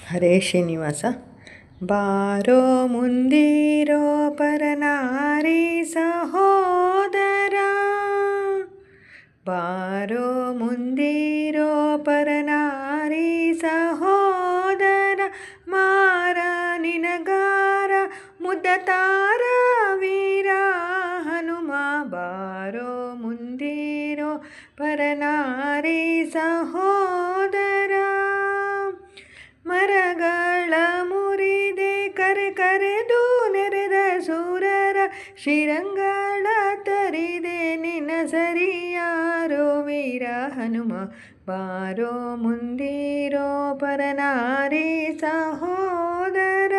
ಹರೇ ಶ್ರೀನಿವಾಸ. ಬಾರೋ ಮುಂದಿರೋ ಪರನಾರಿ ಸಹೋದರ, ಬಾರೋ ಮುಂದಿರೋ ಪರನಾರಿ ಸಹೋದರ, ಮಾರ ನಿನಗಾರ ಮುದ್ದತಾರ ವೀರ ಹನುಮ. ಬಾರೋ ಮುಂದಿರೋ ಪರನಾರಿ ಸಹೋದರ, ಮರಗಳ ಮುರಿದೆ ಕರೆದು ನೆರೆದ ಸೂರರ, ಶ್ರೀರಂಗಳ ತರಿದೆ ನಿನ್ನ ಸರಿಯಾರೋ ವೀರ ಹನುಮ. ಬಾರೋ ಮುಂದಿರೋ ಪರನಾರಿ ಸಹೋದರ,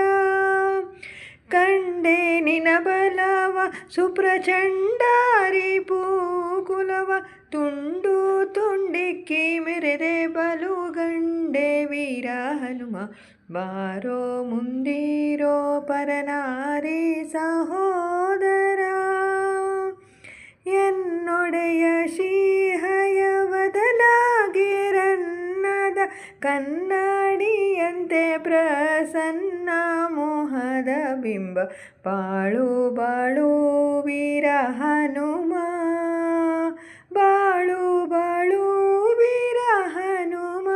ಕಂಡೆ ನಿನ ಬಲವ ಸುಪ್ರಚಂಡಾರಿ ಪೂಕುಲವ, ತುಂಡು ತುಂಡಿಕ್ಕಿ ಮೆರೆದೆ ಬಲುಗಂಡೆ ವೀರ ಹನುಮ. ಬಾರೋ ಮುಂದಿರೋ ಪರನಾರಿ ಸಹೋದರ, ಎನ್ನೊಡೆಯ ಶ್ರೀಹಯವದಲಾಗಿರನ್ನದ ಕನ್ನಡಿಯಂತೆ ಪ್ರಸನ್ನ ಮೋಹದ ಬಿಂಬ. ಬಾಳು ಬಾಳು ವೀರ ಹನುಮ, ಬಾಳು ಬಾಳು ವೀರ ಹನುಮ.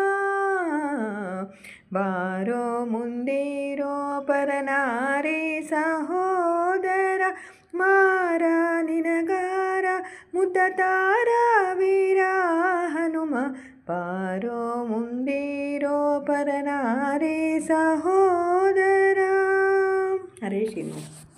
ಬಾರೋ ಮುಂದಿರೋ ಪರನಾರಿ ಸಹೋದರ, ಮಾರ ನಿನಗಾರ ಮುದ್ದತಾರ ವೀರ ಹನುಮ. ಬಾರೋ ಮುಂದಿರೋ ಪರನಾರಿ ಸಹೋದರ. ಹರೇ ಶ್ರೀನಿವಾಸ.